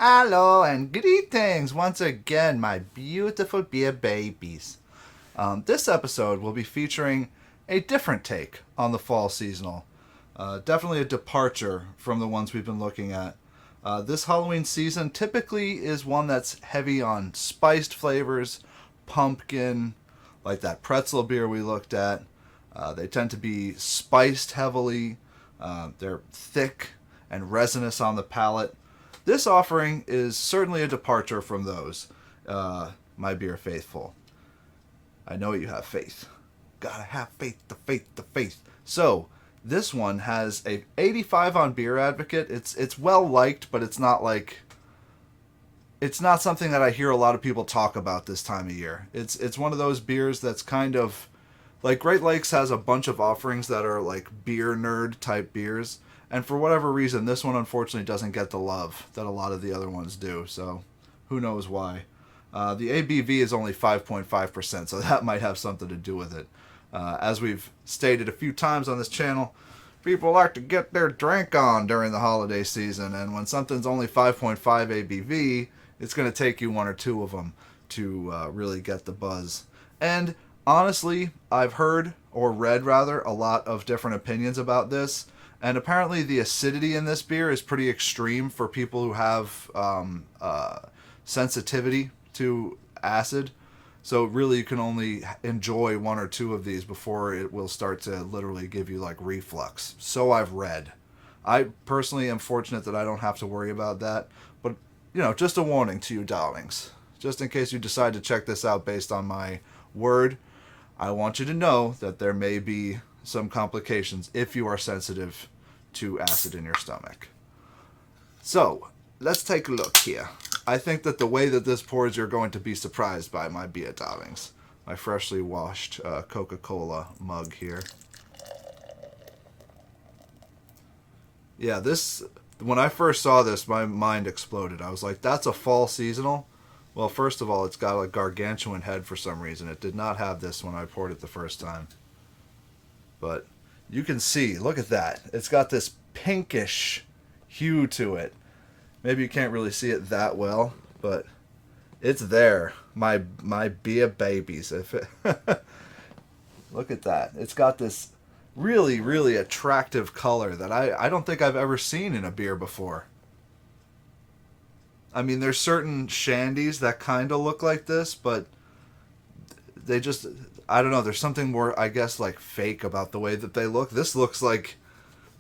Hello and greetings once again, my beautiful beer babies. This episode will be featuring a different take on the fall seasonal. Definitely a departure from the ones we've been looking at. This Halloween season typically is one that's heavy on spiced flavors, pumpkin, like that pretzel beer we looked at. They tend to be spiced heavily. They're thick and resinous on the palate. This offering is certainly a departure from those, my beer faithful. I know you have faith. Gotta have faith, the faith, the faith. So, this one has a 85 on Beer Advocate. It's well liked, but it's not something that I hear a lot of people talk about this time of year. It's one of those beers that's kind of like Great Lakes has a bunch of offerings that are like beer nerd type beers. And for whatever reason, this one unfortunately doesn't get the love that a lot of the other ones do. So, who knows why? The ABV is only 5.5%, so that might have something to do with it. As we've stated a few times on this channel, people like to get their drink on during the holiday season, and when something's only 5.5 ABV, it's going to take you one or two of them to really get the buzz. And honestly, I've heard, or read rather, a lot of different opinions about this. And apparently the acidity in this beer is pretty extreme for people who have sensitivity to acid. So really you can only enjoy one or two of these before it will start to literally give you like reflux. So I've read. I personally am fortunate that I don't have to worry about that. But, just a warning to you darlings. Just in case you decide to check this out based on my word, I want you to know that there may be some complications if you are sensitive to acid in your stomach. So, let's take a look here. I think that the way that this pours, you're going to be surprised by my beer darlings. My freshly washed Coca-Cola mug here. Yeah, when I first saw this, my mind exploded. I was like, that's a fall seasonal? Well, first of all, it's got a gargantuan head for some reason. It did not have this when I poured it the first time. But you can see, look at that. It's got this pinkish hue to it. Maybe you can't really see it that well, but it's there. My beer babies. Look at that. It's got this really, really attractive color that I don't think I've ever seen in a beer before. I mean, there's certain shandies that kind of look like this, but they just, I don't know, there's something more, I guess, like fake about the way that they look. This looks like,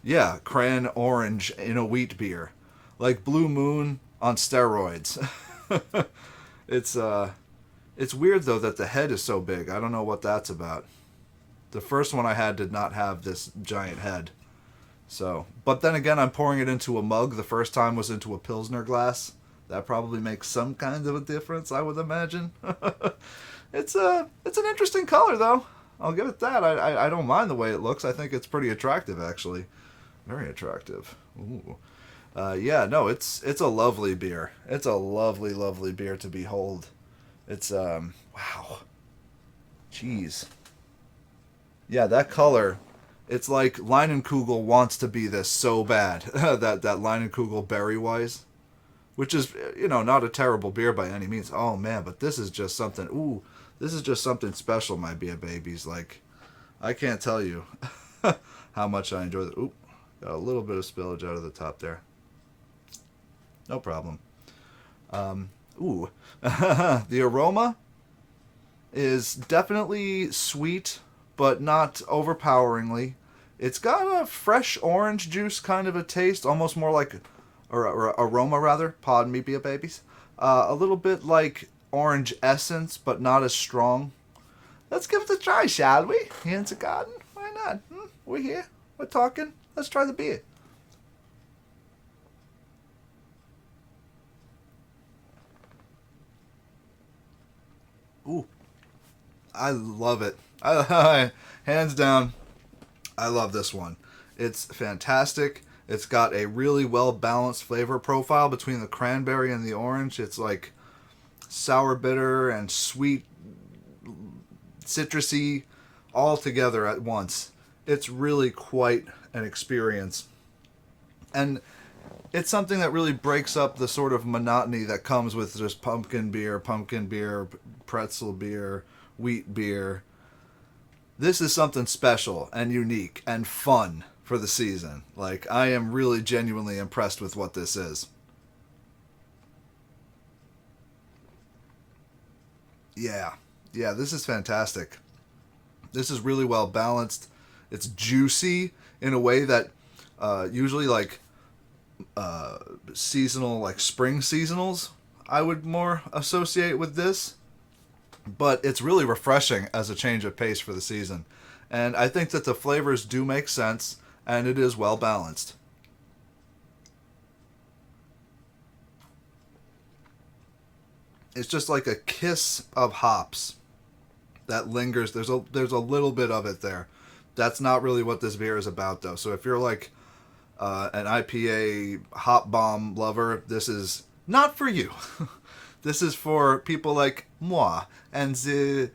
yeah, Cran orange in a wheat beer. Like Blue Moon on steroids. It's weird though that the head is so big. I don't know what that's about. The first one I had did not have this giant head. So, but then again, I'm pouring it into a mug. The first time was into a Pilsner glass. That probably makes some kind of a difference, I would imagine. It's an interesting color though. I'll give it that. I don't mind the way it looks. I think it's pretty attractive actually. Very attractive. Ooh. Yeah, no, it's a lovely beer. It's a lovely, lovely beer to behold. It's wow. Jeez. Yeah, that color. It's like Leinenkugel wants to be this so bad. that Leinenkugel Berry Wise, which is not a terrible beer by any means. Oh man, but this is just something. Ooh, this is just something special, my beer babies. Like, I can't tell you how much I enjoy it. Ooh, got a little bit of spillage out of the top there. No problem. Ooh, the aroma is definitely sweet, but not overpoweringly. It's got a fresh orange juice kind of a taste, almost more like, or aroma rather. Pardon me, beer babies. A little bit like orange essence, but not as strong. Let's give it a try, shall we? Here in the garden? Why not? We're here. We're talking. Let's try the beer. Ooh, I love it. Hands down, I love this one. It's fantastic. It's got a really well balanced flavor profile between the cranberry and the orange. It's like sour bitter and sweet, citrusy, all together at once. It's really quite an experience. And it's something that really breaks up the sort of monotony that comes with just pumpkin beer, pretzel beer, wheat beer. This is something special and unique and fun for the season. Like, I am really genuinely impressed with what this is. Yeah. Yeah, this is fantastic. This is really well balanced. It's juicy in a way that usually, like, seasonal, like spring seasonals, I would more associate with this. But it's really refreshing as a change of pace for the season. And I think that the flavors do make sense, and it is well balanced. It's just like a kiss of hops that lingers. There's a little bit of it there. That's not really what this beer is about, though. So if you're like an IPA hop bomb lover, this is not for you. This is for people like moi and the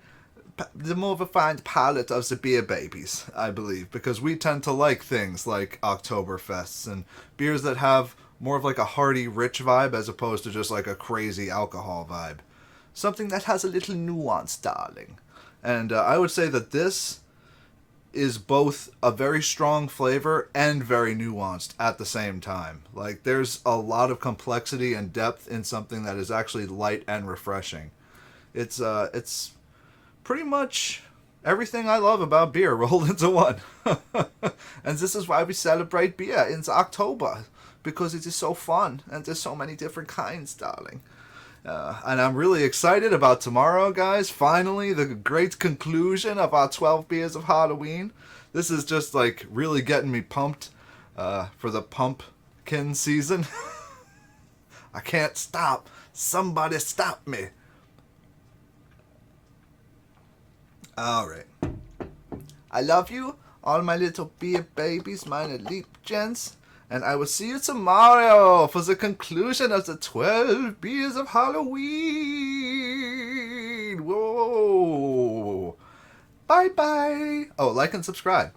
more refined palate of the beer babies, I believe, because we tend to like things like Oktoberfests and beers that have more of like a hearty, rich vibe as opposed to just like a crazy alcohol vibe. Something that has a little nuance, darling. And I would say that this is both a very strong flavor and very nuanced at the same time. Like, there's a lot of complexity and depth in something that is actually light and refreshing. It's pretty much everything I love about beer rolled into one. And this is why we celebrate beer in October, because it is so fun and there's so many different kinds, darling. And I'm really excited about tomorrow, guys. Finally, the great conclusion of our 12 beers of Halloween. This is just like really getting me pumped for the pumpkin season. I can't stop. Somebody stop me. All right. I love you, all my little beer babies, my elite gents. And I will see you tomorrow for the conclusion of the 12 beers of Halloween. Whoa. Bye-bye. Oh, like and subscribe.